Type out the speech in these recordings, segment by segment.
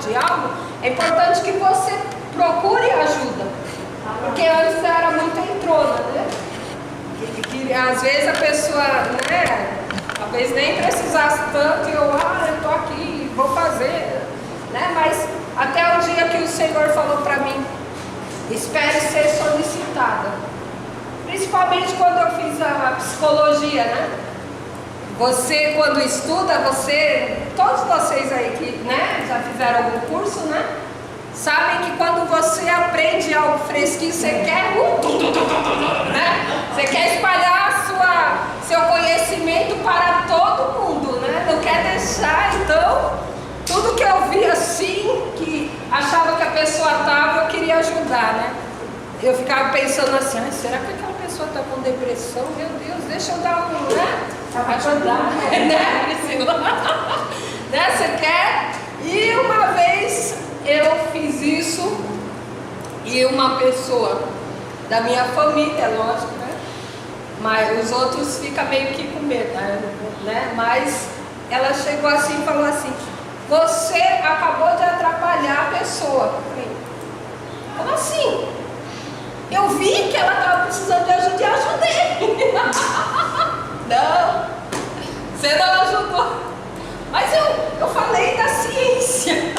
de algo, é importante que você procure ajuda. Porque antes era muito entrona, né? Que às vezes a pessoa, né? Talvez nem precisasse tanto e eu tô aqui, vou fazer, né? Mas até o dia que o Senhor falou para mim, espere ser solicitada. Principalmente quando eu fiz a psicologia, né? Você, quando estuda, todos vocês aí que, né, já fizeram algum curso, né? Sabem que quando você aprende algo fresquinho, você quer, né? Você quer espalhar seu conhecimento para todo mundo, né? Não quer deixar, então, tudo que eu vi assim, que achava que a pessoa estava, eu queria ajudar, né? Eu ficava pensando assim, será que aquela pessoa está com depressão? Meu Deus, deixa eu dar um, né? Ajudar, né, Priscila? Né? Você quer? E uma vez eu fiz isso e uma pessoa da minha família, lógico, né? Mas os outros ficam meio que com medo, né? Mas ela chegou assim e falou assim, você acabou de atrapalhar a pessoa. Como assim? Eu vi que ela estava precisando de ajuda e ajudei. Não, você não ajudou. Mas eu falei da ciência.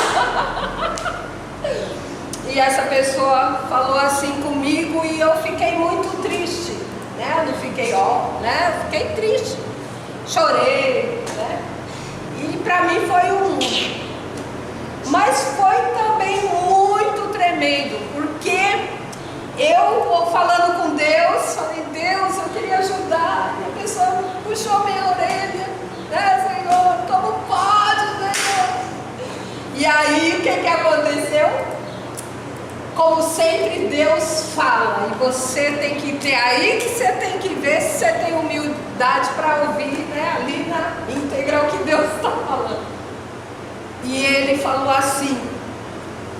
E essa pessoa falou assim comigo e eu fiquei muito triste, né? Não fiquei né? Fiquei triste. Chorei, né? E para mim foi mas foi também muito tremendo, porque eu falando com Deus, falei, Deus, eu queria ajudar, e a pessoa puxou minha orelha, né, Senhor, como pode, Deus? E aí, o que aconteceu? Como sempre, Deus fala, e você tem que ter, aí que você tem que ver se você tem humildade para ouvir, né, ali na íntegra o que Deus está falando. E ele falou assim,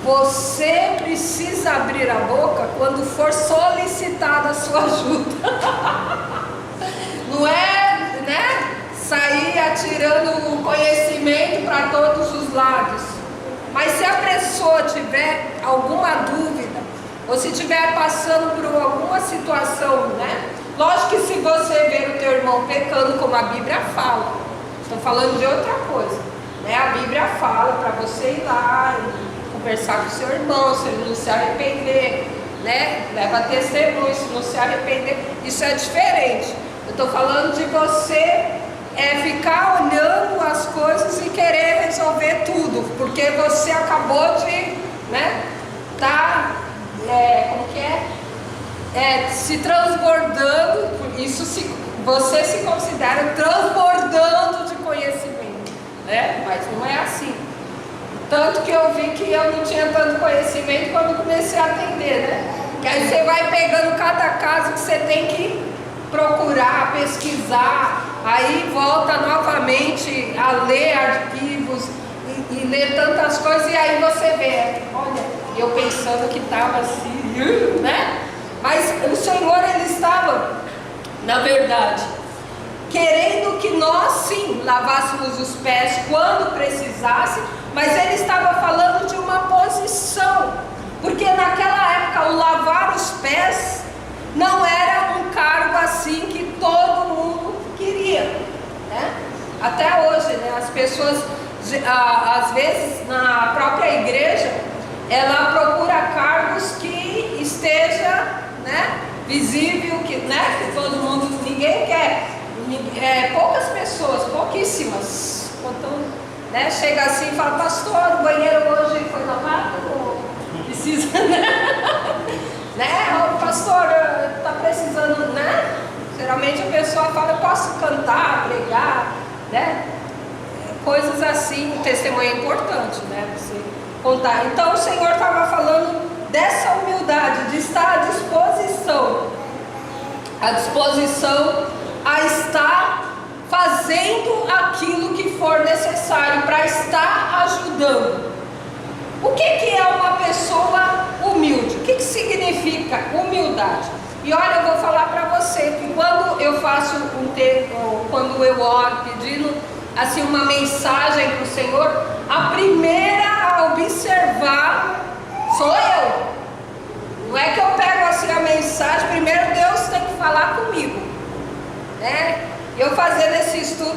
você precisa abrir a boca quando for solicitada a sua ajuda. Não é, né, sair atirando conhecimento para todos os lados. Mas se a pessoa tiver alguma dúvida, ou se estiver passando por alguma situação, né? Lógico que se você ver o teu irmão pecando, como a Bíblia fala, estou falando de outra coisa, né? A Bíblia fala para você ir lá e conversar com o seu irmão, se ele não se arrepender, né? Leva testemunho, se não se arrepender, isso é diferente. Eu estou falando de você ficar olhando as coisas e querer resolver tudo, porque você acabou de, né, se transbordando, você se considera transbordando de conhecimento, né? Mas não é assim. Tanto que eu vi que eu não tinha tanto conhecimento quando comecei a atender, né? Que aí você vai pegando cada caso que você tem que procurar, pesquisar, aí volta novamente a ler arquivos e ler tantas coisas, e aí você vê, olha, eu pensando que estava assim, né? Mas o Senhor, Ele estava, na verdade, querendo que nós sim lavássemos os pés quando precisasse, mas Ele estava falando de uma posição, porque naquela época o lavar os pés não era um cargo assim que todo mundo queria, né? Até hoje, né? As pessoas, às vezes, na própria igreja, ela procura cargos que esteja, né, visível, que todo mundo, ninguém quer, poucas pessoas, pouquíssimas, contando, né? Chega assim e fala, pastor, o banheiro hoje foi lavado, ou precisa, né? O pastor está precisando, né? Geralmente a pessoa fala, eu posso cantar, pregar, né? Coisas assim, o testemunho é importante, né? Você contar. Então o Senhor estava falando dessa humildade, de estar à disposição a estar fazendo aquilo que for necessário para estar ajudando. O que é uma pessoa humilde? O que significa humildade? E olha, eu vou falar para você que quando eu faço quando eu oro pedindo assim uma mensagem para o Senhor, a primeira observação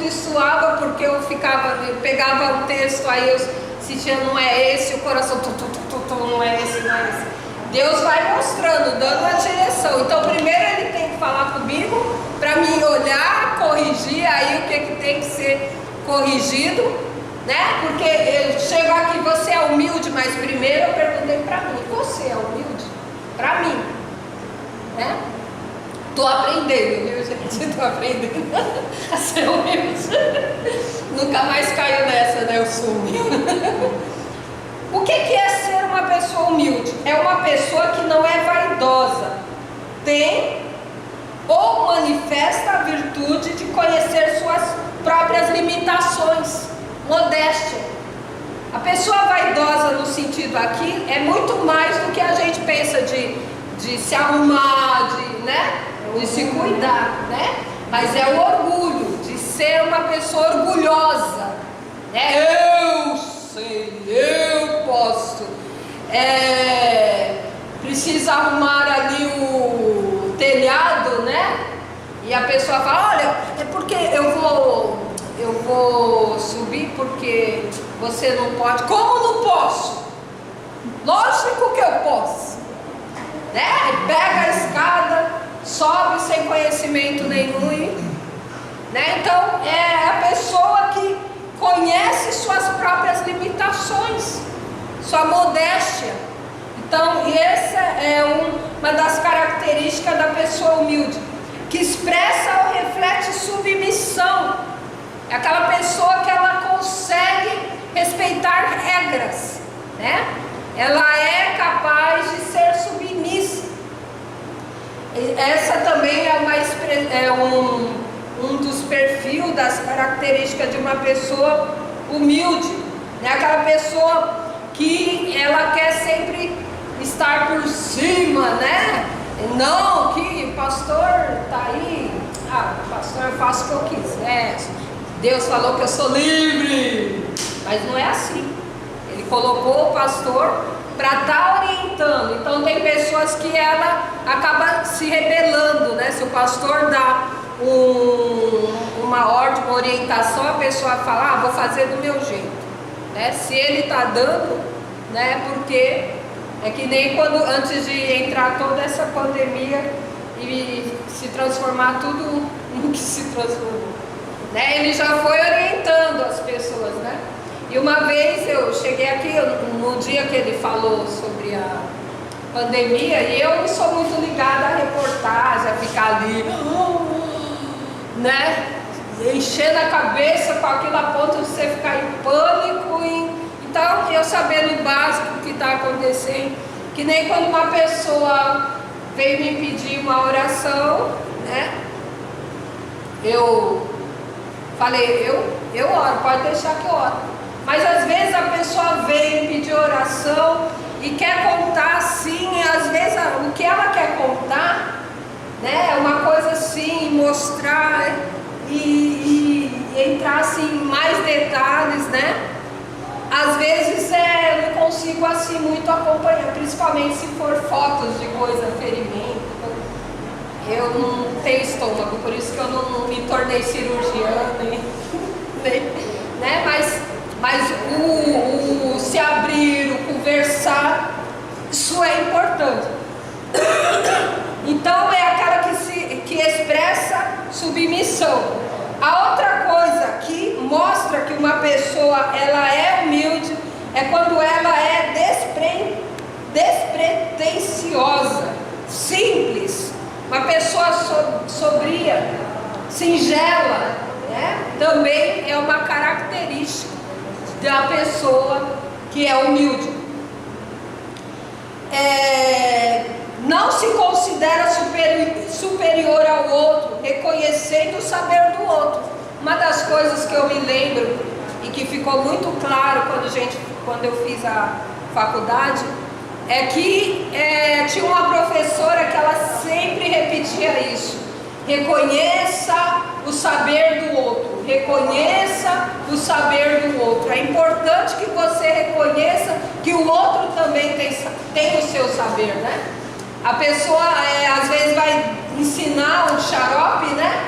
tudo e suava, porque eu pegava o texto, aí eu sentia, não é esse, o coração, não é esse, não é esse. Deus vai mostrando, dando a direção. Então primeiro Ele tem que falar comigo, para mim olhar, corrigir, aí o que tem que ser corrigido, né? Porque eu chego aqui, você é humilde, mas primeiro eu perguntei para mim, você é humilde? Para mim, né? Tô aprendendo, viu, gente? Tô aprendendo a ser humilde. Nunca mais caio nessa, né? Eu sou humilde. O que é ser uma pessoa humilde? É uma pessoa que não é vaidosa, tem ou manifesta a virtude de conhecer suas próprias limitações, modéstia. A pessoa vaidosa no sentido aqui é muito mais do que a gente pensa de se arrumar, de se cuidar, né? Mas é o orgulho de ser uma pessoa orgulhosa, né? Eu sei, eu posso. Precisa arrumar ali o telhado, né? E a pessoa fala, olha, é porque eu vou subir porque você não pode. Como não posso? Lógico que eu posso, né? Pega a escada, sobe sem conhecimento nenhum, né? Então é a pessoa que conhece suas próprias limitações, sua modéstia. Então essa é uma das características da pessoa humilde, que expressa ou reflete submissão. É aquela pessoa que ela consegue respeitar regras, né? Ela é capaz de ser submissa. Essa também é um dos perfis das características de uma pessoa humilde, né? Aquela pessoa que ela quer sempre estar por cima, né? Não, que pastor tá aí, pastor, eu faço o que eu quiser, Deus falou que eu sou livre, mas não é assim. Ele colocou o pastor para estar orientando. Então tem pessoas que ela acaba se rebelando, né? Se o pastor dá uma ordem, uma orientação, a pessoa fala, vou fazer do meu jeito, né? Se ele está dando, né? Porque é que nem quando antes de entrar toda essa pandemia e se transformar tudo no que se transformou, né? Ele já foi orientando as pessoas, né? E uma vez eu cheguei aqui, no dia que ele falou sobre a pandemia, e eu não sou muito ligada à reportagem, a ficar ali, né? Enchendo a cabeça com aquilo a ponto de você ficar em pânico. Então, eu sabendo o básico que está acontecendo, que nem quando uma pessoa veio me pedir uma oração, né? Eu falei, eu oro, pode deixar que eu oro. Mas às vezes a pessoa vem pedir oração e quer contar assim, às vezes o que ela quer contar, né, é uma coisa assim, mostrar e entrar assim em mais detalhes, né? Às vezes eu não consigo assim muito acompanhar, principalmente se for fotos de coisa, ferimento. Eu não tenho estômago, por isso que eu não me tornei cirurgiã, né? Mas o se abrir, o conversar, isso é importante. Então é aquela que expressa submissão. A outra coisa que mostra que uma pessoa ela é humilde é quando ela é despretensiosa, simples, uma pessoa sobria, singela, né? Também é uma característica da pessoa que é humilde. Não se considera superior ao outro, reconhecendo o saber do outro. Uma das coisas que eu me lembro e que ficou muito claro quando eu fiz a faculdade é que tinha uma professora que ela sempre repetia isso: reconheça o saber do outro, reconheça o saber do outro. É importante que você reconheça que o outro também tem o seu saber, né? A pessoa às vezes vai ensinar um xarope, né?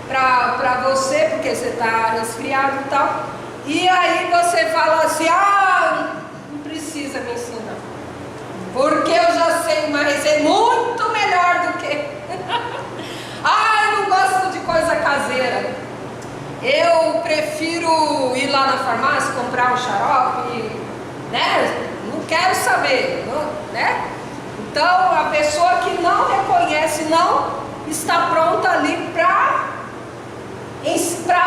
para você, porque você está resfriado e tal. E aí você fala assim, não precisa me ensinar, porque eu já sei uma receita muito melhor do que... eu não gosto de coisa caseira. Eu prefiro ir lá na farmácia, comprar um xarope, né? Não quero saber, né? Então, a pessoa que não reconhece, não está pronta ali para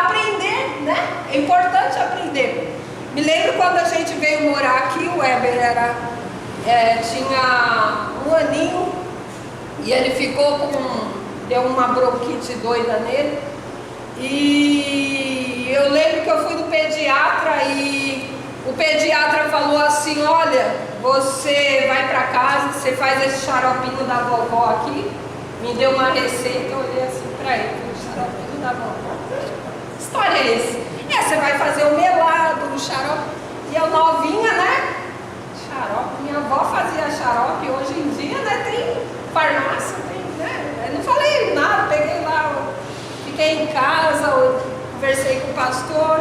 aprender, né? É importante aprender. Me lembro quando a gente veio morar aqui, o Weber tinha 1 aninho e ele ficou deu uma bronquite doida nele. E eu lembro que eu fui no pediatra e o pediatra falou assim, olha, você vai para casa, você faz esse xaropinho da vovó aqui. Me deu uma receita, eu olhei assim para ele, o xaropinho da vovó. Que história é essa? Você vai fazer o melado, o xarope. E eu novinha, né? Xarope, minha avó fazia xarope, hoje em dia, né? Tem farmácia, né? Eu não falei nada, peguei lá, fiquei em casa, conversei com o pastor.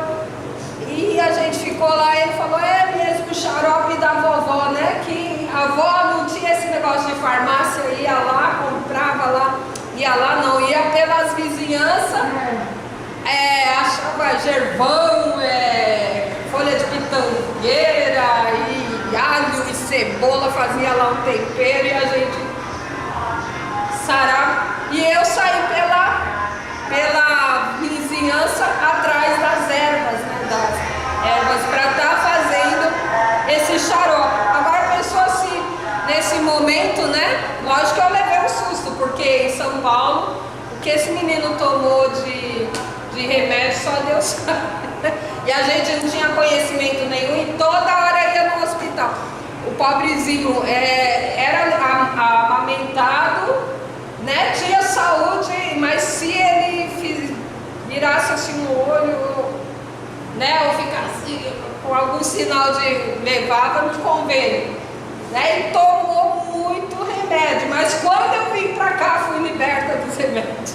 E a gente ficou lá e ele falou, é mesmo o xarope da vovó, né? Que a avó não tinha esse negócio de farmácia, ia lá, comprava lá, ia lá, não, ia pelas vizinhanças, achava gervão, folha de pitangueira, e alho e cebola, fazia lá um tempero e a gente sarava. E eu saí pela vizinhança atrás das ervas, né? Das ervas para estar fazendo esse xarope. Agora pensou assim, nesse momento, né? Lógico que eu levei um susto, porque em São Paulo, o que esse menino tomou de remédio, só Deus sabe. E a gente não tinha conhecimento nenhum e toda hora ia no hospital. O pobrezinho era amamentado, né? Tinha saúde, mas se ele virasse assim o olho, né? Ou ficasse com algum sinal de levava no convênio, né? Ele tomou muito remédio, mas quando eu vim pra cá fui liberta dos remédios.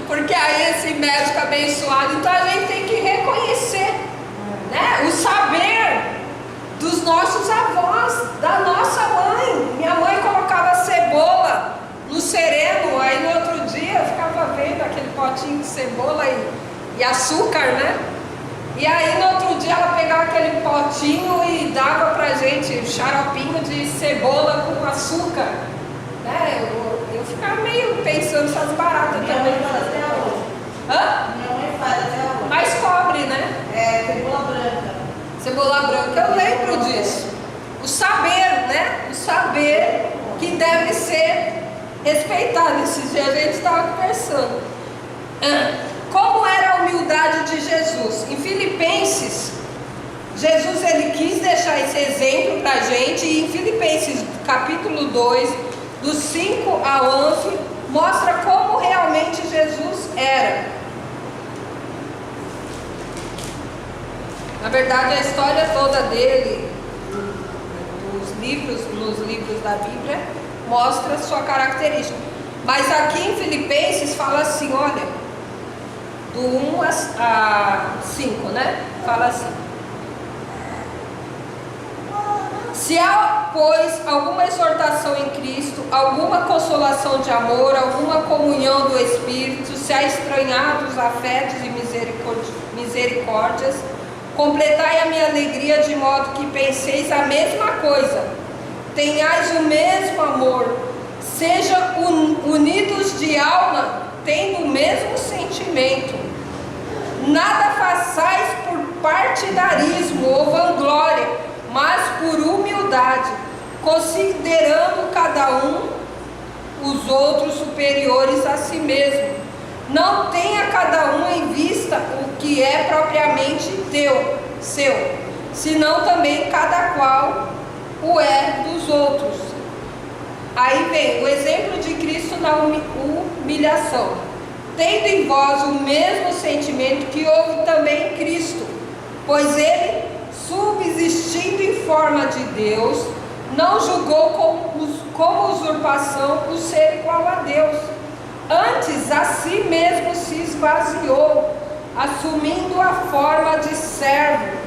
Porque aí esse médico abençoado, então a gente tem que reconhecer, né? O saber dos nossos avós, da nossa mãe. Minha mãe colocava cebola no sereno, aí no outro dia eu ficava vendo aquele potinho de cebola e açúcar, né? E aí no outro dia ela pegava aquele potinho e dava pra gente um xaropinho de cebola com açúcar, né? Eu ficava meio pensando essas baratas também. Minha mãe faz até hoje. Mais cobre, né? Cebola branca. Cebola branca, eu lembro disso. O saber, né? O saber que deve ser respeitado. Esses dias a gente estava conversando. Como era a humildade de Jesus? Em Filipenses, Jesus ele quis deixar esse exemplo para a gente. E em Filipenses capítulo 2, dos 5 a 11, mostra como realmente Jesus era. Na verdade, a história toda dele, nos livros da Bíblia, mostra sua característica. Mas aqui em Filipenses fala assim, olha, do 1 a 5, né? Fala assim. Se há, pois, alguma exortação em Cristo, alguma consolação de amor, alguma comunhão do Espírito, se há estranhados afetos e misericórdias, completai a minha alegria de modo que penseis a mesma coisa, tenhais o mesmo amor, sejam unidos de alma, tendo o mesmo sentimento. Nada façais por partidarismo ou vanglória, mas por humildade, considerando cada um os outros superiores a si mesmo. Não tenha cada um em vista o que é propriamente seu, senão também cada qual o é dos outros. Aí vem o exemplo de Cristo na humilhação. Tendo em vós o mesmo sentimento que houve também em Cristo, pois ele, subsistindo em forma de Deus, não julgou como usurpação o ser igual a Deus. Antes a si mesmo se esvaziou, assumindo a forma de servo,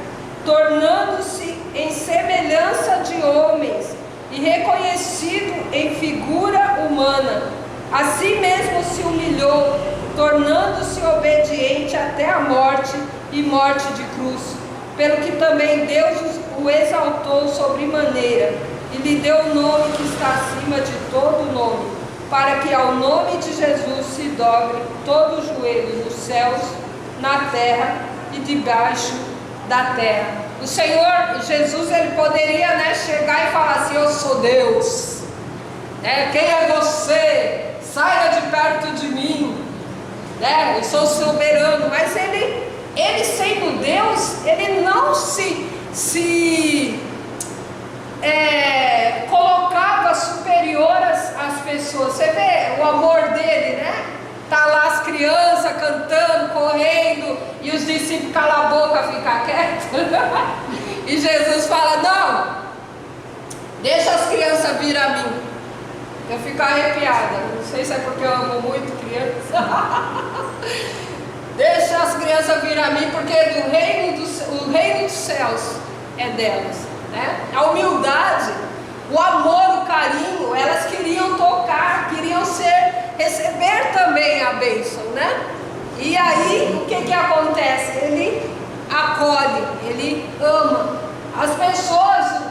tornando-se em semelhança de homens e reconhecido em figura humana. A si mesmo se humilhou, tornando-se obediente até a morte e morte de cruz, pelo que também Deus o exaltou sobremaneira e lhe deu o nome que está acima de todo nome, para que ao nome de Jesus se dobre todo o joelho nos céus, na terra e debaixo da terra. O Senhor Jesus, ele poderia, né, chegar e falar assim: eu sou Deus, quem é você? Saia de perto de mim, eu sou soberano. Mas ele sendo Deus, ele não se colocava superior às pessoas. Você vê o amor dele, né? Tá lá as crianças cantando, correndo, e os discípulos calam a boca, ficam quietos. E Jesus fala: não, deixa as crianças vir a mim. Eu fico arrepiada, não sei se é porque eu amo muito criança. Deixa as crianças vir a mim, porque o reino dos céus é delas, né? A humildade, o amor, o carinho, elas queriam tocar, queriam receber também a bênção, né? E aí, o que acontece? Ele acolhe, ele ama. As pessoas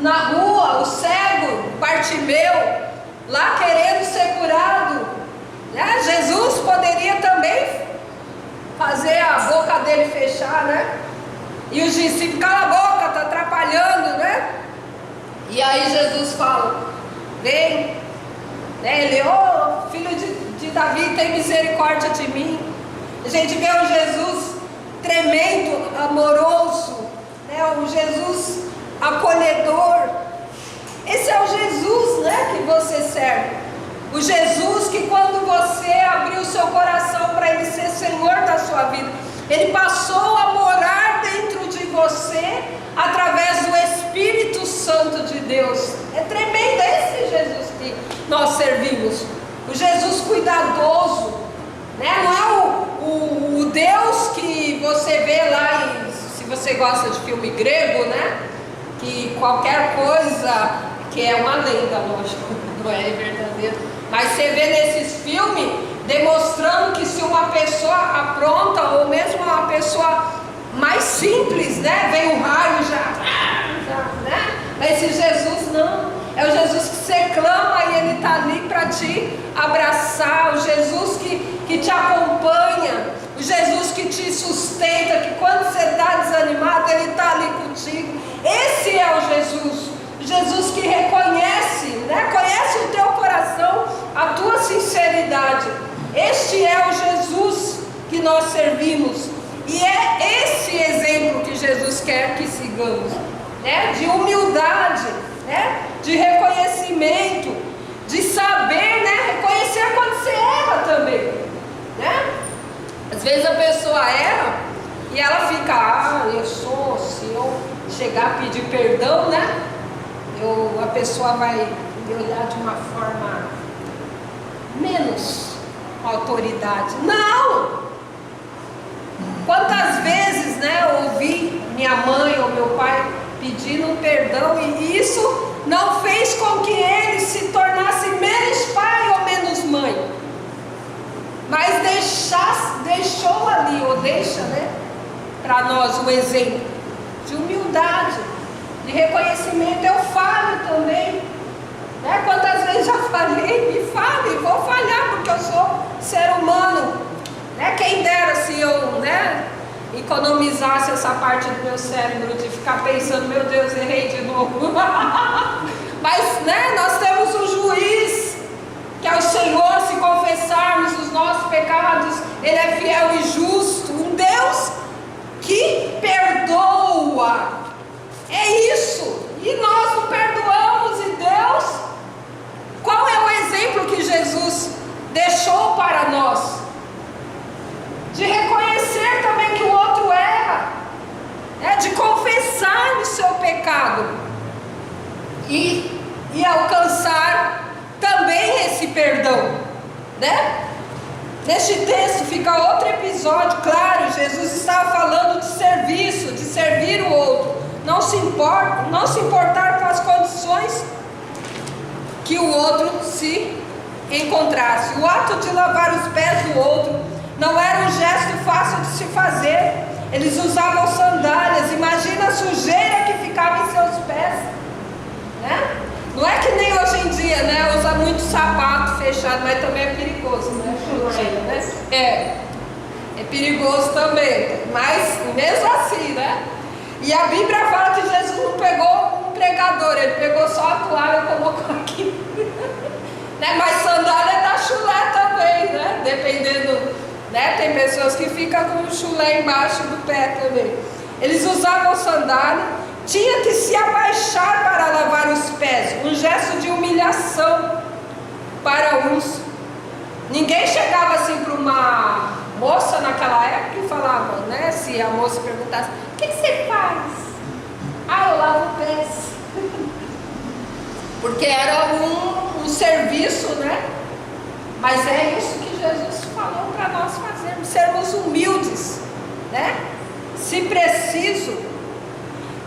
na rua, o cego, Bartimeu, lá querendo ser curado, né? Jesus poderia também fazer a boca dele fechar, né? E os discípulos: cala a boca, está atrapalhando, né? E aí Jesus fala: vem, né? Ele: ô filho de Davi, tem misericórdia de mim. A gente vê um Jesus tremendo, amoroso, né? Um Jesus acolhedor. Esse é o Jesus, né, que você serve. O Jesus que, quando você abriu o seu coração para ele ser Senhor da sua vida, ele passou a morar dentro de você através do Espírito Santo de Deus. É tremendo esse Jesus que nós servimos. O Jesus cuidadoso, né? Não é o Deus que você vê lá, se você gosta de filme grego, né? Que qualquer coisa, que é uma lenda, lógico, não é verdadeiro, mas você vê nesses filmes demonstrando que se uma pessoa apronta, ou mesmo uma pessoa mais simples, né, vem um raio já, né? Mas esse Jesus não, é o Jesus que você clama e ele está ali para te abraçar, o Jesus que te acompanha, o Jesus que te sustenta, que quando você está desanimado, ele está ali contigo. Esse é o Jesus. Jesus que reconhece, né? Conhece o teu coração, a tua sinceridade. Este é o Jesus que nós servimos. E é esse exemplo que Jesus quer que sigamos, né? De humildade, né? De reconhecimento, de saber, né? Reconhecer quando você erra também, né? Às vezes a pessoa erra e ela fica: se eu chegar a pedir perdão, né? A pessoa vai me olhar de uma forma menos autoridade. Não! Quantas vezes, né, eu ouvi minha mãe ou meu pai pedindo perdão e isso não fez com que ele se tornasse menos pai ou menos mãe, mas deixou ali, ou deixa, né, para nós um exemplo de humildade, de reconhecimento. Eu falho também, né? Quantas vezes já falhei e falo e vou falhar, porque eu sou ser humano, né? Quem dera se eu, né, economizasse essa parte do meu cérebro de ficar pensando: meu Deus, errei de novo. Mas, né, nós temos um juiz que é o Senhor. Se confessarmos os nossos pecados, ele é fiel e justo, um Deus que perdoa. É isso. E nós não perdoamos. E Deus, qual é o exemplo que Jesus deixou para nós? De reconhecer também que o outro erra, né? De confessar o seu pecado e alcançar também esse perdão, né? Neste texto fica outro episódio, claro, Jesus estava falando de serviço, de servir o outro, não se importar com as condições que o outro se encontrasse. O ato de lavar os pés do outro não era um gesto fácil de se fazer. Eles usavam sandálias, imagina a sujeira que ficava em seus pés, né? Não é que nem hoje em dia, né? Usa muito sapato fechado, mas também é perigoso, né? É perigoso também, mas mesmo assim, né? E a Bíblia fala que Jesus não pegou um pregador, ele pegou só a toalha e colocou aqui. Né? Mas sandália é da chulé também, né? Dependendo, né? Tem pessoas que ficam com o chulé embaixo do pé também. Eles usavam sandália, tinha que se abaixar para lavar os pés, um gesto de humilhação para uns. Ninguém chegava assim para uma moça naquela época e falava, né? Se a moça perguntasse, o que você faz? Ah, eu lavo pés. Porque era um serviço, né? Mas é isso que Jesus falou para nós fazermos, sermos humildes, né? Se preciso,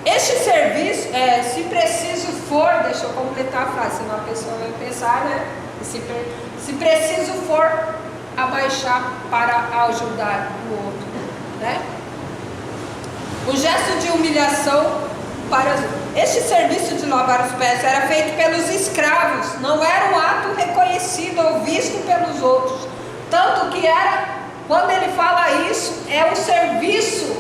este serviço, se preciso for, deixa eu completar a frase, senão a pessoa vai pensar, né? Se preciso for, abaixar para ajudar o outro, né? O gesto de humilhação para este serviço de lavar os pés era feito pelos escravos, não era um ato reconhecido ou visto pelos outros, tanto que era, quando ele fala isso, é um serviço,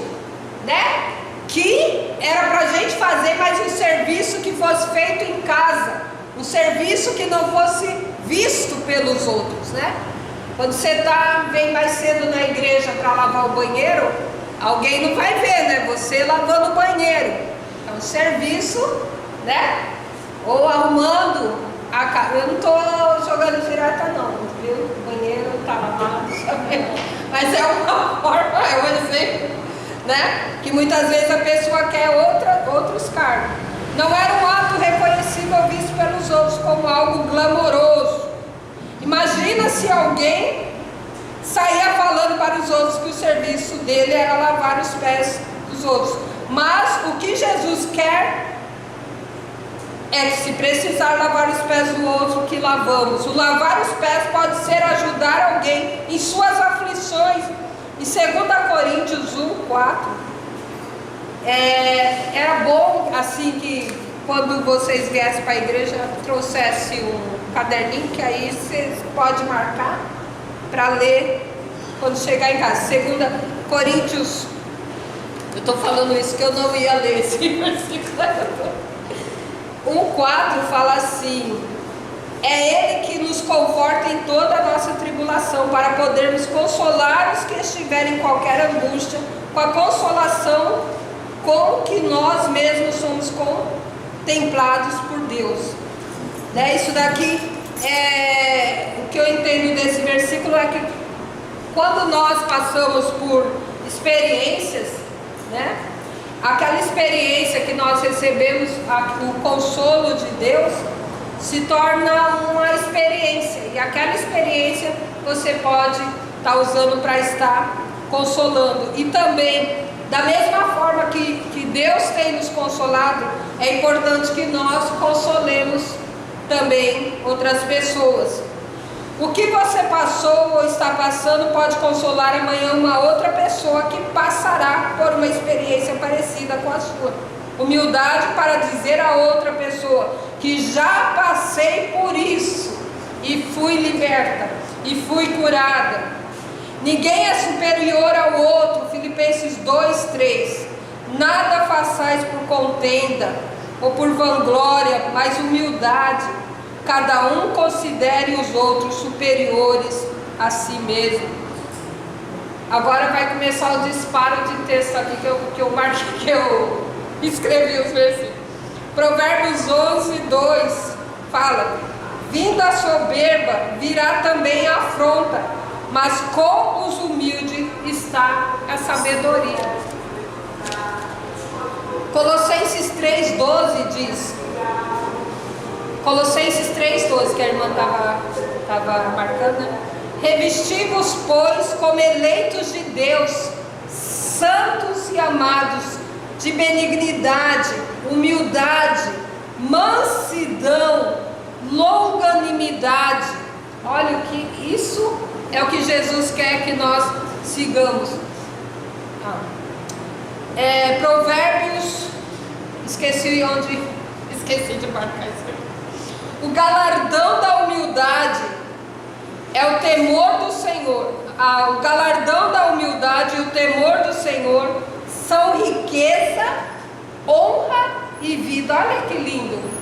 né? Que era para a gente fazer, mas um serviço que fosse feito em casa, um serviço que não fosse visto pelos outros, né? Quando você vem mais cedo na igreja para lavar o banheiro, alguém não vai ver, né? Você lavando o banheiro. É um serviço, né? Ou arrumando a casa. Eu não estou jogando direta não, viu? O banheiro está lavado, mas é uma forma, é um exemplo, né? Que muitas vezes a pessoa quer outros cargos. Não era um ato reconhecido ou visto pelos outros como algo glamouroso. Imagina se alguém saía falando para os outros que o serviço dele era lavar os pés dos outros. Mas o que Jesus quer é que, se precisar lavar os pés do outro, que lavamos. O lavar os pés pode ser ajudar alguém em suas aflições. Em 2 Coríntios 1:4, era bom assim que quando vocês viessem para a igreja trouxesse um caderninho, que aí você pode marcar para ler quando chegar em casa. 2 Coríntios, eu estou falando isso que eu não ia ler esse versículo. 1:4 fala assim: é Ele que nos conforta em toda a nossa tribulação, para podermos consolar os que estiverem em qualquer angústia, com a consolação com que nós mesmos somos contemplados por Deus. Né? Isso daqui, o que eu entendo desse versículo é que quando nós passamos por experiências, né? Aquela experiência que nós recebemos, o consolo de Deus, se torna uma experiência, e aquela experiência você pode estar usando para estar consolando. E também, da mesma forma que Deus tem nos consolado, é importante que nós consolemos também outras pessoas. O que você passou ou está passando pode consolar amanhã uma outra pessoa que passará por uma experiência parecida com a sua. Humildade para dizer a outra pessoa que já passei por isso e fui liberta e fui curada. Ninguém é superior ao outro. Filipenses 2:3. Nada façais por contenda ou por vanglória, mas humildade. Cada um considere os outros superiores a si mesmo. Agora vai começar o disparo de texto aqui que eu marquei, que eu escrevi os versículos. Provérbios 11:2 fala: vinda a soberba, virá também a afronta, mas com os humildes está a sabedoria. Colossenses 3:12 diz, Colossenses 3:12, que a irmã estava marcando, né? Revesti-vos, pois, como eleitos de Deus, santos e amados, de benignidade, humildade, mansidão, longanimidade. Olha, o que isso é o que Jesus quer que nós sigamos. Provérbios, esqueci de marcar isso aqui. O galardão da humildade é o temor do Senhor. O galardão da humildade e o temor do Senhor são riqueza, honra e vida. Olha que lindo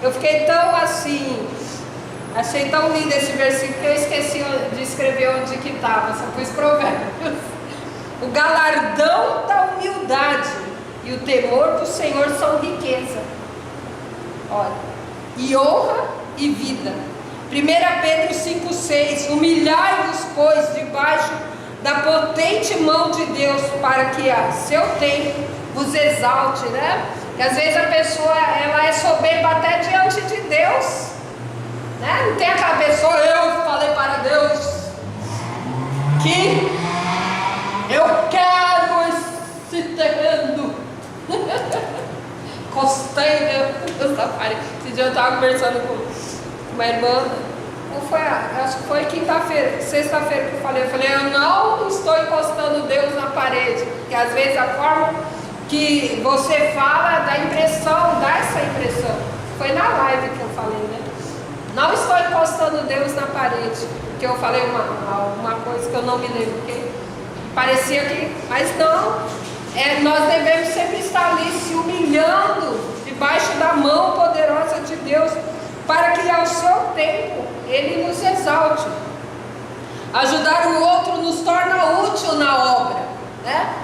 eu fiquei tão assim, achei tão lindo esse versículo que eu esqueci de escrever onde que estava, só pus Provérbios. O galardão da humildade e o temor do Senhor são riqueza, olha, e honra e vida. 1 Pedro 5,6: humilhai-vos, pois, debaixo da potente mão de Deus, para que a seu tempo vos exalte, né? E às vezes a pessoa, ela é soberba até diante de Deus, né? Não tem aquela pessoa, eu falei para Deus que eu quero esse terreno. Costei, né? Esse dia eu estava conversando com uma irmã, acho que foi quinta-feira, sexta-feira que eu falei, eu não estou encostando Deus na parede, porque às vezes a forma que você fala dá essa impressão. Foi na live que eu falei, né? Não estou encostando Deus na parede, porque eu falei uma coisa que eu não me lembro, porque parecia que, mas não, nós devemos sempre estar ali se humilhando debaixo da mão poderosa de Deus, para que ao seu tempo Ele nos exalte. Ajudar o outro nos torna útil na obra, né?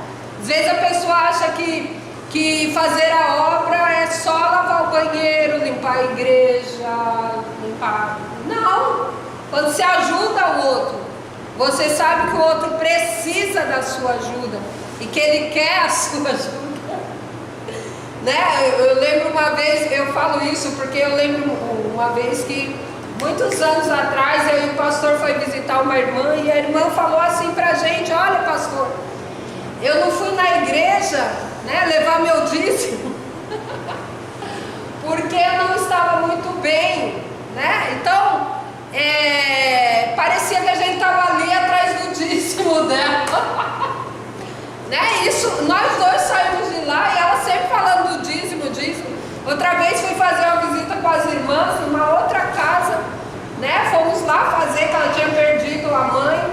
Às vezes a pessoa acha que fazer a obra é só lavar o banheiro, limpar a igreja, Não! Quando você ajuda o outro, você sabe que o outro precisa da sua ajuda e que ele quer a sua ajuda, né? Eu lembro uma vez, eu falo isso porque eu lembro uma vez que muitos anos atrás eu e o pastor foi visitar uma irmã e a irmã falou assim pra gente: olha, pastor, eu não fui na igreja, né, levar meu dízimo porque eu não estava muito bem, né? Então parecia que a gente estava ali atrás do dízimo dela. Né? Isso, nós dois saímos de lá e ela sempre falando do dízimo. Outra vez fui fazer uma visita com as irmãs em uma outra casa, né? Fomos lá fazer, que ela tinha perdido a mãe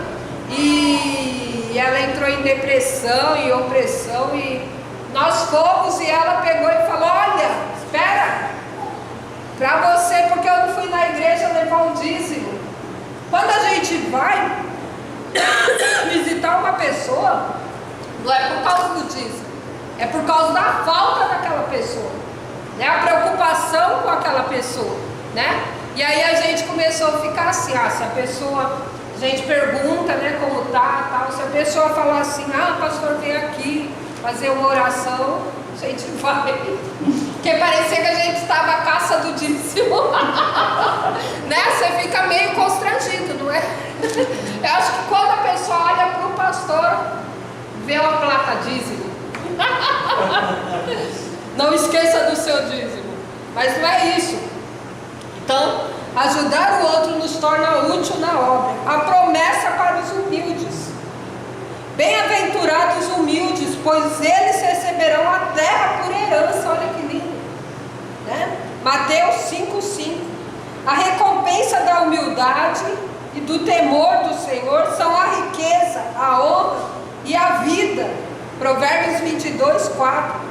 e ela entrou em depressão e opressão, e nós fomos e ela pegou e falou: olha, espera, pra você, porque eu não fui na igreja levar um dízimo. Quando a gente vai visitar uma pessoa, não é por causa do dízimo, é por causa da falta daquela pessoa, né? A preocupação com aquela pessoa, né? E aí a gente começou a ficar assim, se a pessoa, a gente pergunta, né, como tá, tal, se a pessoa falar assim: pastor, vem aqui fazer uma oração, a gente vai, porque parecia que a gente estava à caça do dízimo, né? Você fica meio constrangido, não é? Eu acho que quando a pessoa olha para o pastor, vê uma placa dízimo, não esqueça do seu dízimo, mas não é isso. Então, ajudar o outro nos torna útil na obra. A promessa para os humildes: bem-aventurados os humildes, pois eles receberão a terra por herança. Olha que lindo, né? Mateus 5,5. A recompensa da humildade e do temor do Senhor são a riqueza, a honra e a vida. Provérbios 22:4.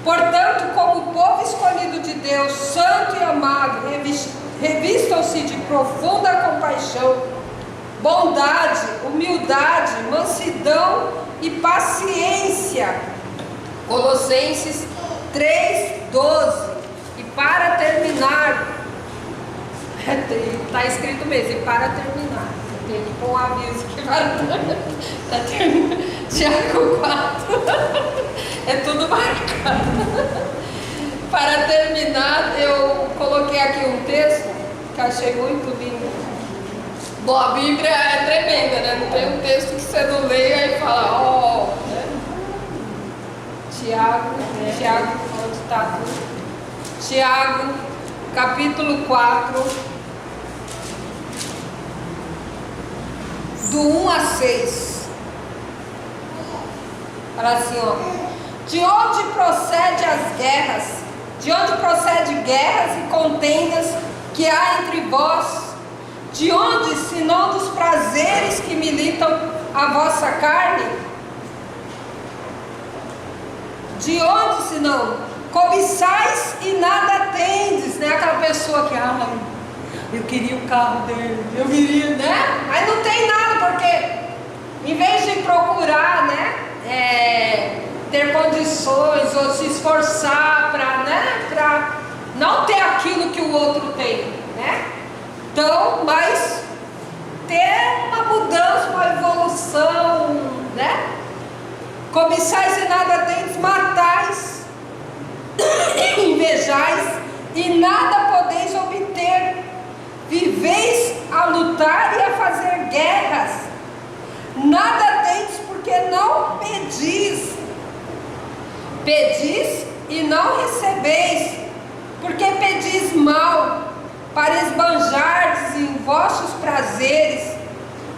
Portanto, como povo escolhido de Deus, santo e amado, revistam-se de profunda compaixão, bondade, humildade, mansidão e paciência. Colossenses 3:12. E para terminar, está escrito mesmo, e para terminar, tem que pôr um aviso que para terminar. Tiago 4, é tudo marcado. Para terminar, eu coloquei aqui um texto que achei muito lindo. Bom, a Bíblia é tremenda, né? Não tem um texto que você não leia e fala, né? Tiago, onde está tudo? Tiago, capítulo 4, do 1 a 6. Fala assim, ó. De onde procede as guerras? De onde procede guerras e contendas que há entre vós? De onde, senão dos prazeres que militam a vossa carne? De onde, senão? Cobiçais e nada tendes, né? Aquela pessoa que, eu queria o carro dele, eu queria, né? Aí não tem nada, porque em vez de procurar, né? Ter condições ou se esforçar para, né? Para não ter aquilo que o outro tem, né? Então, mas ter uma mudança, uma evolução, né? Cobiçais e nada tendes, matais, invejais e nada podeis obter. Viveis a lutar e a fazer guerras. Nada tendes porque não pedis. Pedis e não recebeis, porque pedis mal, para esbanjardes em vossos prazeres.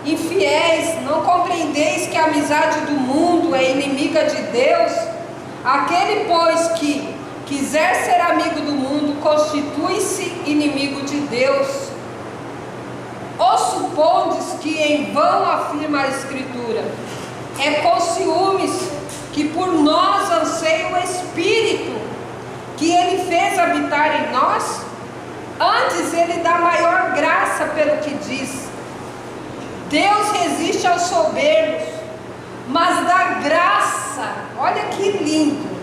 Infiéis, não compreendeis que a amizade do mundo é inimiga de Deus? Aquele, pois, que quiser ser amigo do mundo, constitui-se inimigo de Deus. Ou supondes que em vão afirma a Escritura? É com ciúmes que por nós anseia o Espírito, que Ele fez habitar em nós? Antes Ele dá maior graça pelo que diz. Deus resiste aos soberbos, mas dá graça. Olha que lindo.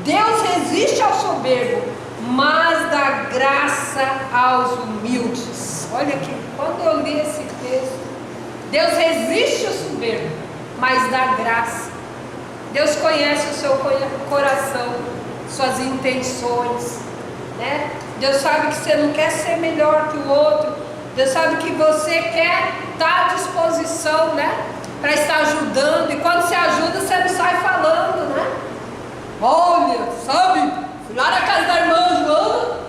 Deus resiste ao soberbo, mas dá graça aos humildes. Olha que, quando eu li esse texto, Deus resiste ao soberbo, mas dá graça. Deus conhece o seu coração, suas intenções, né? Deus sabe que você não quer ser melhor que o outro. Deus sabe que você quer estar à disposição, né? Para estar ajudando. E quando você ajuda, você não sai falando, né? Olha, sabe? Fui lá na casa da irmã Joana.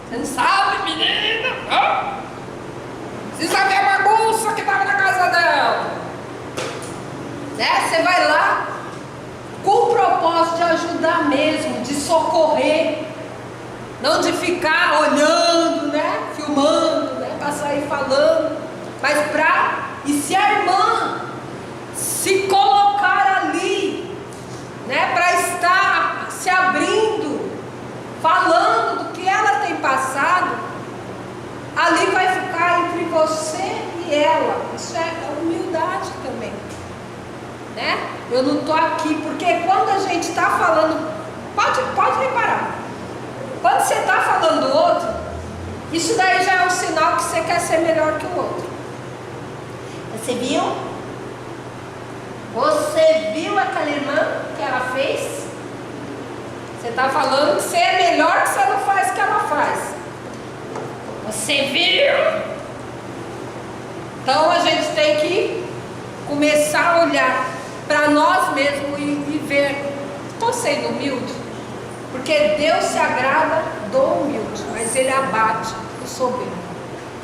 Você não sabe, menina? Precisa ver a bagunça que estava na casa dela. Né? Você vai lá com o propósito de ajudar mesmo, de socorrer. Não de ficar olhando, né? Filmando, né? Para sair falando. Mas e se a irmã se colocar ali, né? Para estar se abrindo, falando do que ela tem passado, ali vai ficar entre você e ela. Isso é humildade também, né? Eu não estou aqui, porque quando a gente está falando, pode reparar, quando você está falando do outro, isso daí já é um sinal que você quer ser melhor que o outro. Você viu? Você viu aquela irmã que ela fez? Você está falando que você é melhor, que você não faz o que ela faz. Você viu? Então a gente tem que começar a olhar para nós mesmos e ver: estou sendo humilde? Porque Deus se agrada do humilde, mas Ele abate o soberbo.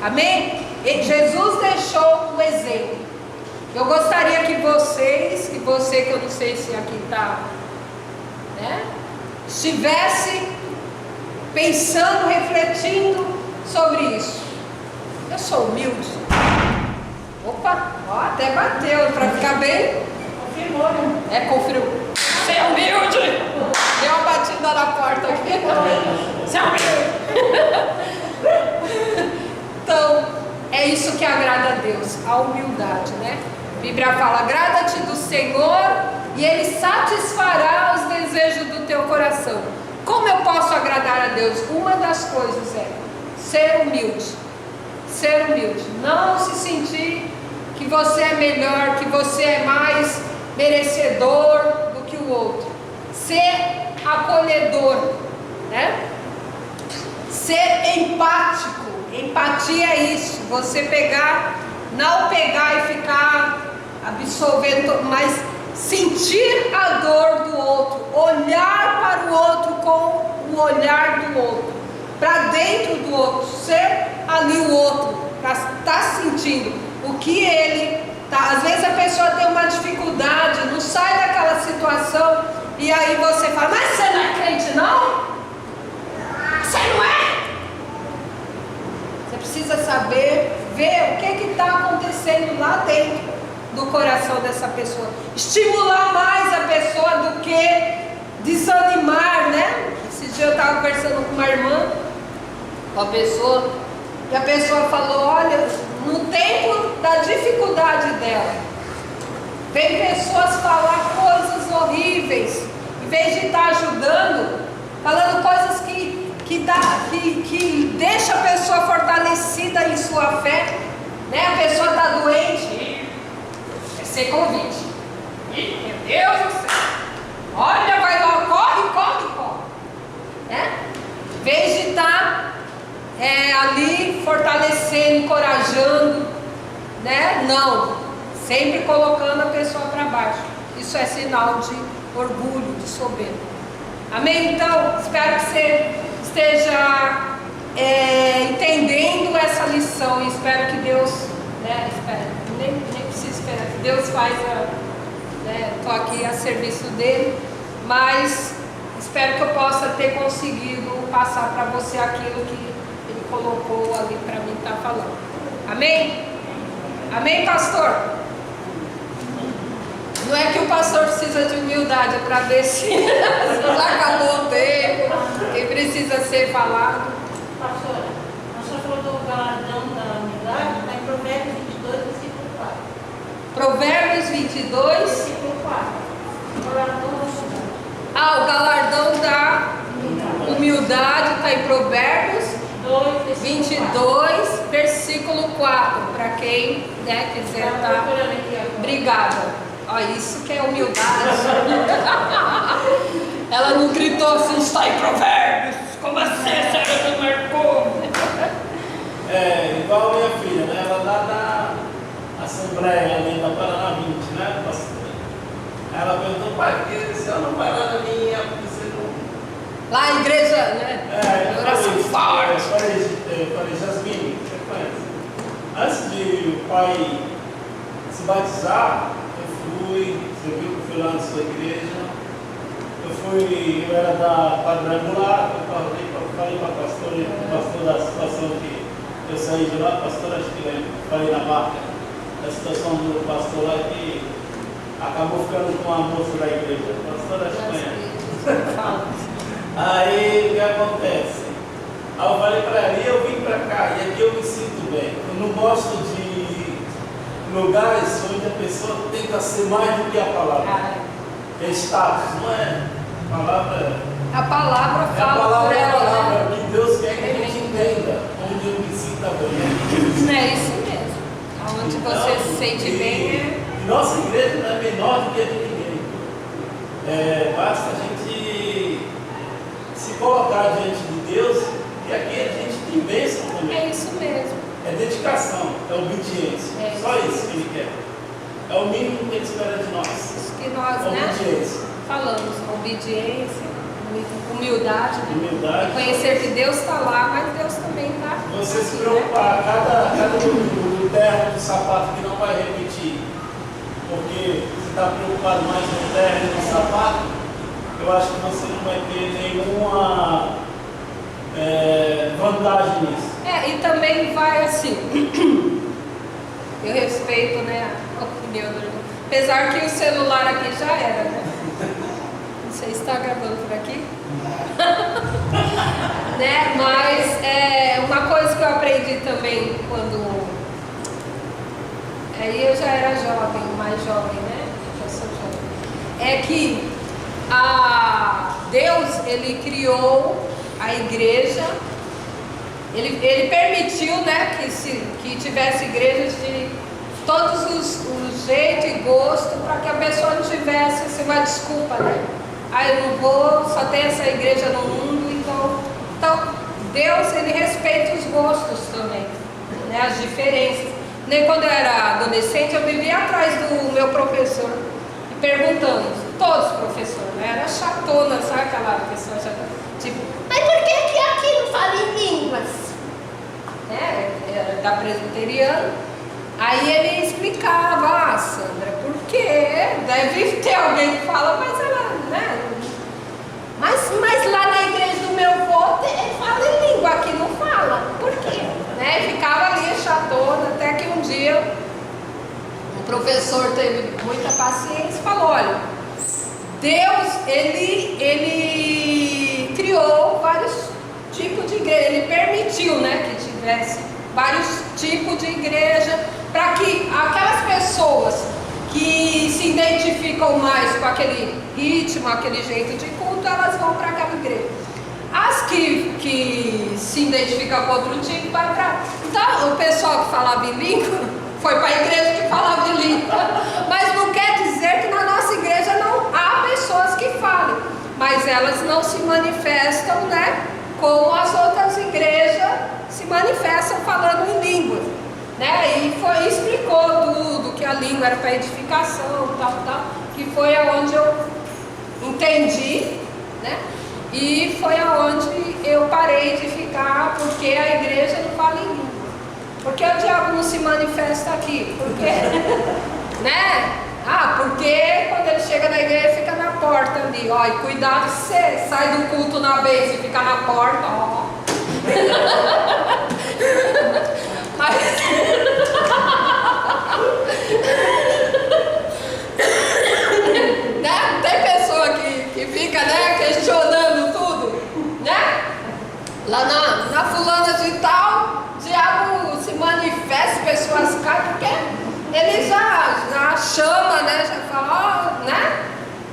Amém? E Jesus deixou o exemplo. Eu gostaria que você que eu não sei se aqui está, né, estivesse pensando, refletindo sobre isso. Eu sou humilde? Opa, ó, até bateu, para ficar bem. Confirmou, né? Confirmou. Você é humilde? Deu uma batida na porta aqui. Você é humilde? Então, é isso que agrada a Deus, a humildade, né? A Bíblia fala: agrada-te do Senhor e Ele satisfará os desejos do teu coração. Como eu posso agradar a Deus? Uma das coisas é ser humilde. Ser humilde. Não se sentir que você é melhor, que você é mais merecedor do que o outro. Ser acolhedor, né? Ser empático. Empatia é isso, você pegar não pegar e ficar absorvendo, mas sentir a dor do outro, olhar para o outro com o olhar do outro, para dentro do outro, ser ali o outro, para estar sentindo o que ele está. Às vezes a pessoa tem uma dificuldade, não sai daquela situação, e aí você fala, mas você não é crente não? Você não é? Você precisa saber, ver o que está acontecendo lá dentro do coração dessa pessoa, estimular mais a pessoa do que desanimar, né? Esse dia eu estava conversando com uma irmã, uma pessoa, e a pessoa falou, olha, no tempo da dificuldade dela, vem pessoas falar coisas horríveis, em vez de estar ajudando, falando coisas que deixa a pessoa fortalecida em sua fé, né? A pessoa está doente, é ser convite, meu Deus do céu, olha, vai lá, corre, né? Em vez de estar ali fortalecendo, encorajando, né? Não, sempre colocando a pessoa para baixo. Isso é sinal de orgulho, de soberba. Amém? Então, espero que você esteja entendendo essa lição, e espero que Deus, né? Nem preciso esperar, que Deus faz estou aqui a serviço dele, mas espero que eu possa ter conseguido passar para você aquilo que ele colocou ali para mim estar falando. Amém? Amém, pastor? Não é que o pastor precisa de humildade, é para ver se já acabou o tempo, que precisa ser falado. Pastora, a senhora falou do galardão da humildade, está em Provérbios 22, versículo 4. Provérbios 22, versículo 4. Galardão da humildade. o galardão da humildade está em Provérbios 22, versículo 4. Para quem quiser estar. Obrigada. Isso que é humildade. Ela não gritou assim, está em Provérbios. Como assim, senhora não marcou? Igual a minha filha, né? Ela está na Assembleia ali da Paraná 20, né? Ela perguntou, pai, por que você não vai lá na minha? Lá a igreja, né? Oração forte. Eu falei, Jasmine, você conhece? Antes de o pai se batizar, você viu que eu fui lá na sua igreja, eu era da quadrangular, eu falei para o pastor da situação que eu saí de lá, pastor, acho que eu falei na marca, da situação do pastor lá que acabou ficando com a moça da igreja, pastor, acho que conhece. Aí o que acontece? Aí eu falei para ela, e eu vim para cá, e aqui eu me sinto bem, eu não gosto de lugares onde a pessoa tenta ser mais do que a palavra. É status, não é? A palavra fala por ela, palavra que Deus quer que a gente entenda, onde eu me sinta bem. É isso mesmo. Onde você se sente bem Nossa igreja não é menor do que a de ninguém. Basta a gente se colocar diante de Deus, e aqui a gente tem bênção também. É isso mesmo. É dedicação, é obediência. Só isso que Ele quer. É o mínimo que Ele espera de nós. Isso que nós, obediência. Falamos. Obediência, humildade. Humildade. Conhecer que Deus está lá, mas Deus também está. Você se preocupar, cada do terno do sapato que não vai repetir, porque você está preocupado mais no terno e no sapato, eu acho que você não vai ter nenhuma vantagem nisso. E também vai assim, eu respeito, a opinião do irmão, apesar que o celular aqui já era, né? Não sei se está gravando por aqui. Né? Mas uma coisa que eu aprendi também quando eu já era jovem, mais jovem, né? Já sou jovem. É que Deus, Ele criou a igreja, Ele permitiu, né, que tivesse igrejas de todos os jeitos e gosto, para que a pessoa não tivesse assim, uma desculpa, né? Eu não vou, só tem essa igreja no mundo, então Deus, Ele respeita os gostos também, né, as diferenças. Nem quando eu era adolescente, eu vivia atrás do meu professor e perguntando, todos os professores, né? Era chatona, sabe aquela pessoa chatona? Tipo, mas por que aqui não fala em línguas? Era da presbiteriana. Aí ele explicava, Sandra, por quê? Deve ter alguém que fala, mas ela, né? Mas lá na igreja do meu avô, ele fala em língua, aqui não fala. Por quê? Né? E ficava ali chatona, até que um dia o professor teve muita paciência e falou, olha, Deus, ele criou vários tipos de igreja, ele permitiu, né, que tivesse vários tipos de igreja, para que aquelas pessoas que se identificam mais com aquele ritmo, aquele jeito de culto, elas vão para aquela igreja. As que se identificam com outro tipo, vai para... Então, o pessoal que falava em língua, foi para a igreja que falava em língua. Mas não quer dizer que na nossa igreja não há pessoas que falem. Mas elas não se manifestam, né? Como as outras igrejas se manifestam falando em língua. Né? E explicou tudo, que a língua era para edificação, tal, que foi aonde eu entendi, né? E foi aonde eu parei de ficar, porque a igreja não fala em língua. Porque o diabo não se manifesta aqui? Porque, né? Porque quando ele chega na igreja, fica na porta ali, ó. E cuidado se você sai do culto na vez e fica na porta, ó. Mas... né? Tem pessoa que fica, né, questionando tudo, né? Lá na fulana de tal, o diabo se manifesta, pessoas caem, porque ele já chama, né? Já fala, ó, né?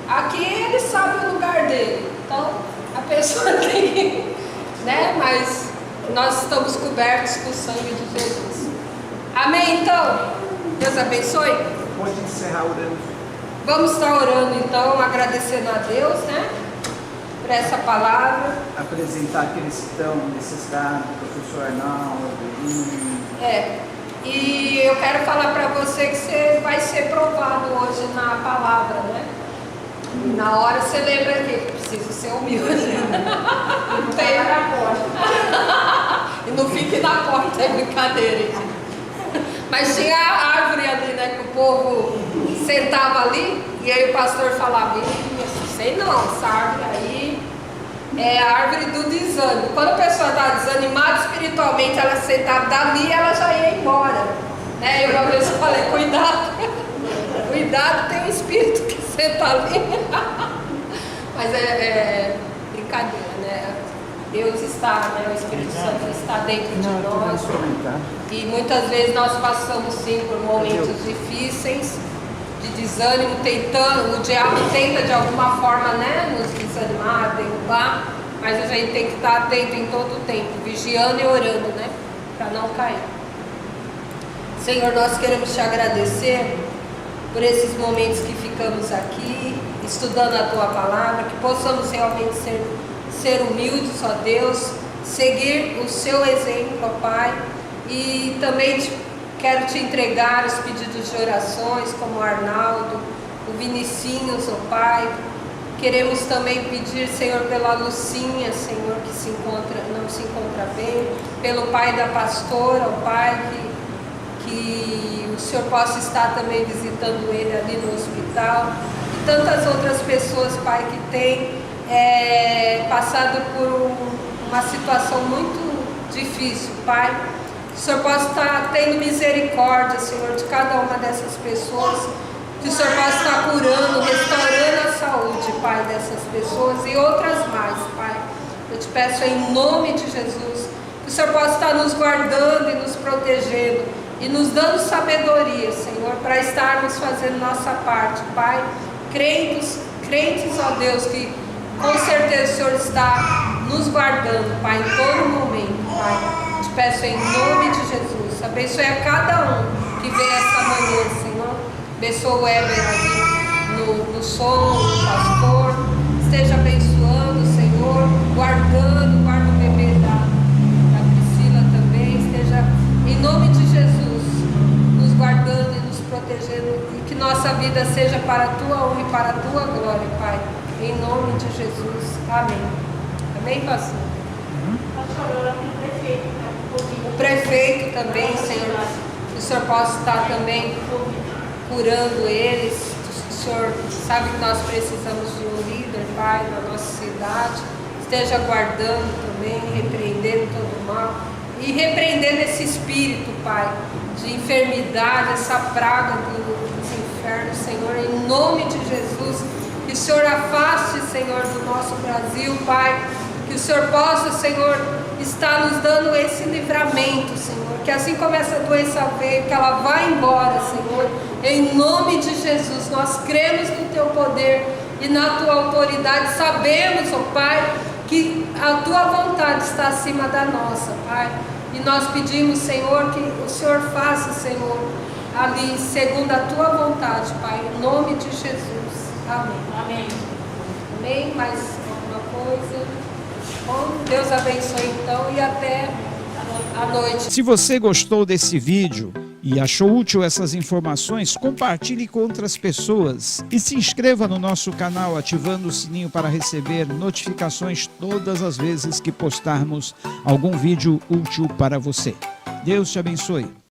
Aqui ele sabe o lugar dele. Então a pessoa tem que, né? Mas nós estamos cobertos com o sangue de Jesus. Amém? Então, Deus abençoe. Pode encerrar orando. Vamos estar orando então, agradecendo a Deus, né? Por essa palavra. Apresentar aqueles que estão necessitados, professor Arnaldo. E eu quero falar para você que você vai ser provado hoje na palavra, né? Na hora você lembra que precisa ser humilde. Não tem na porta. E não fique na porta, é brincadeira, gente. Mas tinha a árvore ali, né? Que o povo sentava ali e aí o pastor falava, sei não, essa árvore aí é a árvore do desânimo. Quando a pessoa está desanimada espiritualmente, ela sentava dali, ela já ia embora, né? Eu uma vez falei, cuidado, tem um espírito que senta ali. Mas é brincadeira, né? Deus está, né? O Espírito Santo está dentro de nós. E muitas vezes nós passamos sim por momentos difíceis, de desânimo, tentando, o diabo tenta de alguma forma, né, nos desanimar, derrubar, mas a gente tem que estar atento em todo o tempo, vigiando e orando, né, para não cair. Senhor, nós queremos te agradecer por esses momentos que ficamos aqui, estudando a tua palavra, que possamos realmente ser humildes, ó Deus, seguir o seu exemplo, ó Pai, e também quero te entregar os pedidos de orações, como o Arnaldo, o Vinicinhos, ó Pai. Queremos também pedir, Senhor, pela Lucinha, Senhor, que não se encontra bem, pelo pai da pastora, ó Pai, que o Senhor possa estar também visitando ele ali no hospital, e tantas outras pessoas, Pai, que têm passado por uma situação muito difícil, Pai. Que o Senhor possa estar tendo misericórdia, Senhor, de cada uma dessas pessoas, que o Senhor possa estar curando, restaurando a saúde, Pai, dessas pessoas e outras mais, Pai. Eu te peço em nome de Jesus, que o Senhor possa estar nos guardando e nos protegendo e nos dando sabedoria, Senhor, para estarmos fazendo nossa parte, Pai. Crentes, ó Deus, que com certeza o Senhor está nos guardando, Pai, em todo momento, Pai. Te peço em nome de Jesus, abençoe a cada um que veio essa manhã, Senhor. Abençoe o Éber ali no som, no pastor. Esteja abençoando, Senhor, guarda o bebê da Priscila também. Esteja, em nome de Jesus, vida seja para a tua honra e para a tua glória, Pai. Em nome de Jesus. Amém. Amém, pastor? Pastor, orando pelo prefeito, né? O prefeito também, Senhor, que o Senhor possa estar também curando eles. O Senhor sabe que nós precisamos de um líder, Pai, na nossa cidade. Esteja guardando também, repreendendo todo o mal. E repreendendo esse espírito, Pai, de enfermidade, essa praga dos infernos, Senhor, em nome de Jesus. Que o Senhor afaste, Senhor, do nosso Brasil, Pai. Que o Senhor possa, Senhor, estar nos dando esse livramento, Senhor. Que assim como essa doença veio, que ela vá embora, Senhor. Em nome de Jesus, nós cremos no Teu poder e na Tua autoridade. Sabemos, ó Pai, que a Tua vontade está acima da nossa, Pai. E nós pedimos, Senhor, que o Senhor faça, Senhor, ali, segundo a Tua vontade, Pai. Em nome de Jesus. Amém. Amém. Amém? Mais alguma coisa? Bom, Deus abençoe então e até a noite. Se você gostou desse vídeo e achou útil essas informações, compartilhe com outras pessoas e se inscreva no nosso canal ativando o sininho para receber notificações todas as vezes que postarmos algum vídeo útil para você. Deus te abençoe.